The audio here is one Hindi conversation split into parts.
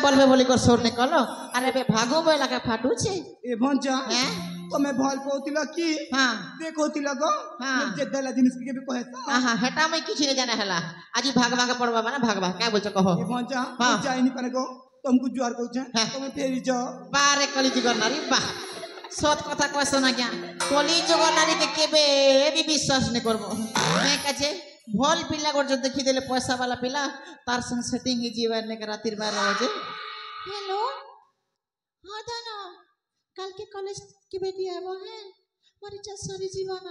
बोलबे बोली कर सोर ने कलो अरे बे भागो बे लगा फाटू छे ए भंजा हैं तमे भल पोतिला की हां देखोतिला गो हां जे दला जिनिस के भी कहता हां हेटा मैं किछि ने जाने हला आजी भागवा के पड़वा माने भागवा का बोलछ कहो ए भंजा हां जाइनी पाने गो तुमको जुआर कहू छे तमे फेरी जाओ बारे कली जीवन नारी बा सत कथा कहছ ना क्या कली जगन नारी के केबे भी विश्वास नहीं करबो मैं कहे भल पिला गोर जो देखि देले पैसा वाला पिला तार संग सेटिंग ही जीवन ने रातिर 12 बजे हेलो हां दाना कल के कॉलेज के बेटी आबो है मोरी चसरी जीवन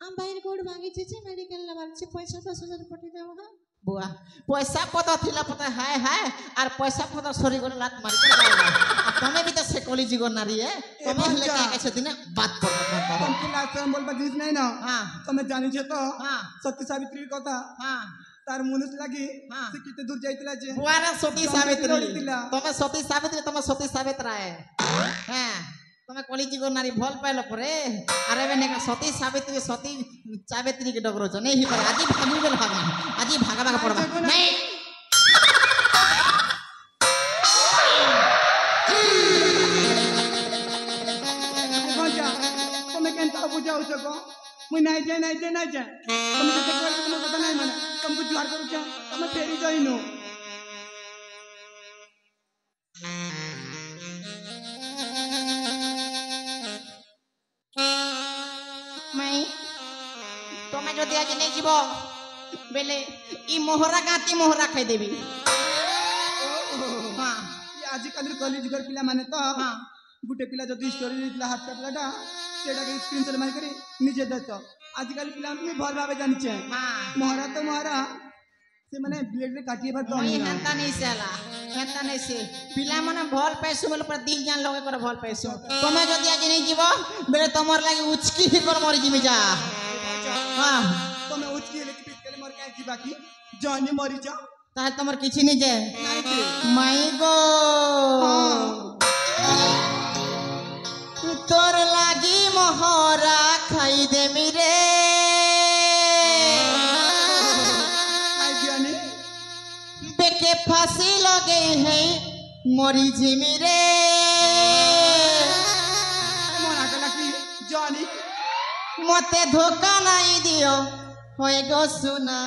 हम बाहर गोड़ भागी जे मेडिकल लेवल से पैसा 10,000 पटी देबो है बुआ पैसा पता थिला पता है और पैसा पता सरी गोले लात मारी कर जाएगा तमे भी तो से कॉलेज जीवन नारी है तमे लेके कैसे दिन बात कर तुम की लात हम बोलबा जिस नहीं ना हां तमे जानि छे तो हां सत्य सावित्री कथा हां तार मुनुस लागी से किते दूर जाइतला जे बुआ रे सती सावित्री तमे सती सावित्री तमे सती सावित्रा है हां तमे कॉलेज जीवन नारी भल पाइलो परे अरे बे सती सावित्री के डगरो छ नहीं ही पर आजी भागी बेल भागा आजी भागा पड़बा नहीं केनता बुझाऊ छको मुई नाही जाय तुम के देखो तुम पता नहीं माने तुमको जुआर करू छ तुम फेरी जाइनो मैं तुम जदि आज नहीं जीव बेले ई मोहरा गाती मोहरा खाई देबी हां ये आजकल कॉलेज घर पिला माने तो हां गुटे पिला जदि स्टोरी लिखला हाथ काटलाटा सेटा के स्क्रीनशॉट मार करी निजे देतो आजकल पिला में भर भावे जानि छे हां मोहरा तो मोहरा से माने ब्लेड रे काटिए भर तो नहीं हंता नहीं सेला हंता नहीं से पिला माने भल पैसो बोले पर दिल जान लगे कर भल पैसो तुम जदि आज नहीं जीव बेले तमर लागि उचकी ही कर मर जिमी जा हां तुम उचकी ले के बीच के मर के जीवा की जानी मरी जा ताहे तमर किछि नहीं जे माई गो तोर लागी मोहरा खाई दे मिरे बेके फांसी लगे है मोरी जिमी रे मोरा के लकी जानी मते धोखा नहीं दियो होए गो सुना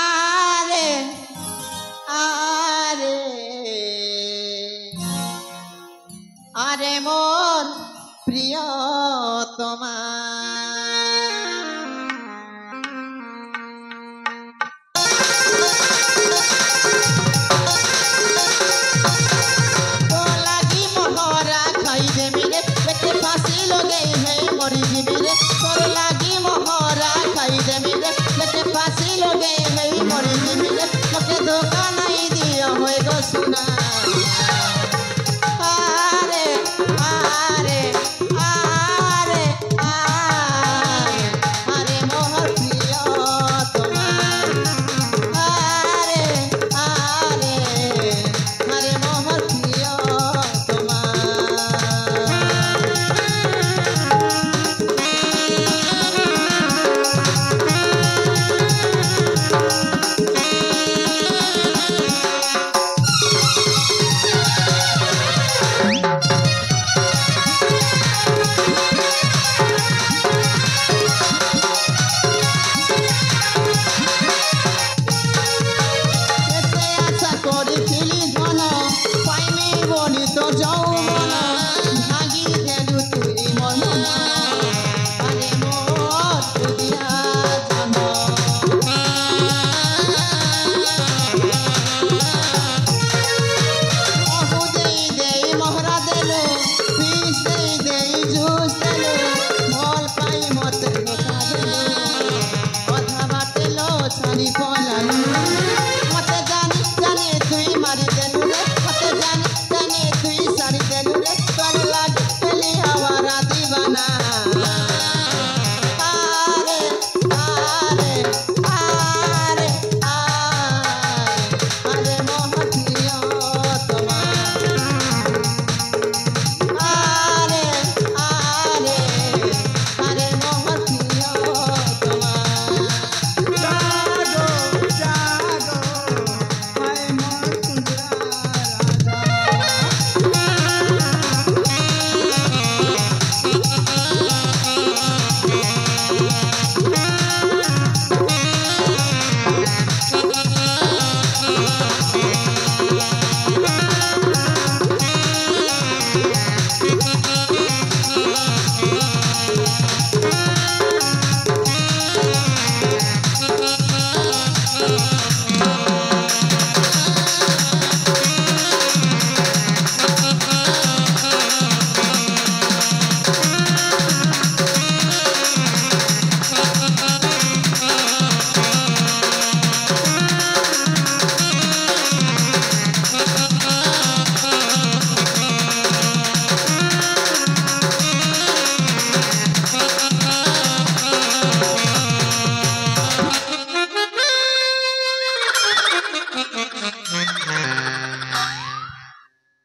आरे आरे आरे मोर प्रिय तमा मोरी जिमी रे तोर लागी मोहरा खाई दे मिरे लेके फांसी लगे है मोरी जिमी रे मके धोखा नहीं दिया होए गो सुना आरे आरे आरे आरे मोहर प्रिय तुम्हार आरे आरे आरे मोहर प्रिय तुम्हार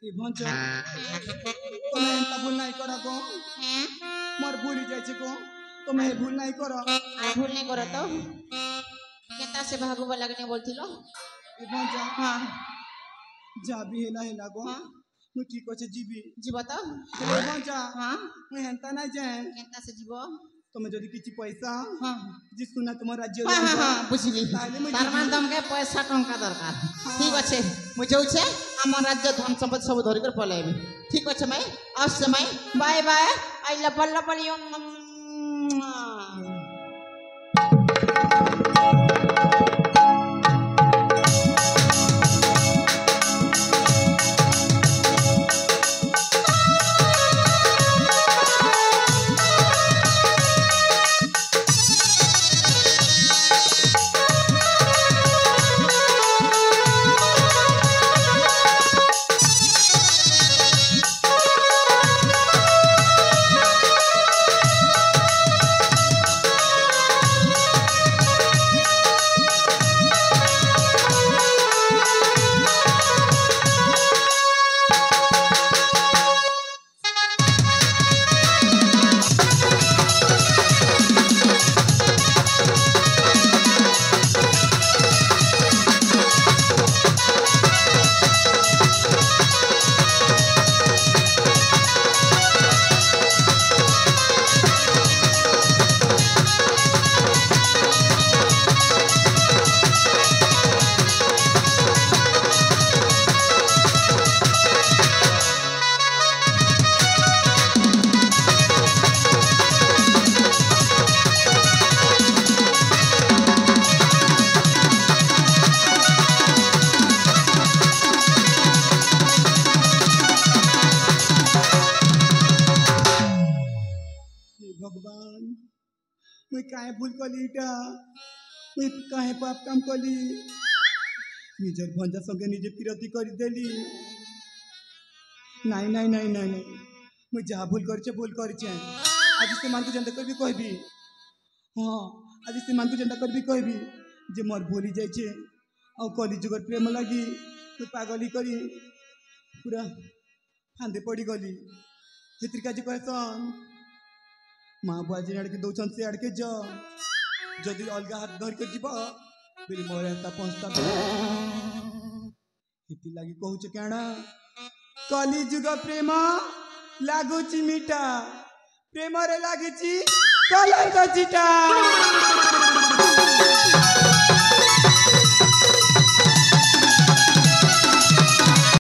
ए भन्छ तमे एंता भूल नहीं करा को हैं मोर भूल जाय छे को तमे भूल नहीं करा भूल नहीं करो तो केता से भागुबा लगने बोलथिलो ए भन्छ हां जाबी हेला हेला को हां मु ठीक আছে जीबी जीव तो ए भन्छ हां मु एंता नहीं जाय केता से जीव तमे जदी किछि पैसा हां जी सुना तुम राज्य हां हां बुझिली ताले मुझे तार मान तमके पैसा टंका दरकार ठीक अच्छे मु जाउछे हम राज्य धन संपत्ति सब धरि कर पलाइबी ठीक अच्छे मैं आज समय bye bye I love love you भगवान मैं काहे भूल कली इटा मैं काहे पाप काम कली निजर भंजा संगे निजे पिरती कर देली नहीं नहीं नहीं नहीं नहीं मैं जहाँ भूल करछे आज से मान को जनता कर भी कहबी हाँ आज से मान को जनता कर भी कहबी जे मोर भूली जाइछे और कली जुगर प्रेम लगी मैं पागली करी पूरा फांदे पड़ी गली हेतिर काज कहसन माँ बुआ जी आड़के दौन से आड़के जा जदि अलग हाथ धर कर जीव फिर मोर एंता पहुँचता हेती लगी कहूच क्या कली जुग प्रेम लागुची मीठा प्रेम रे लागी कलंक चिटा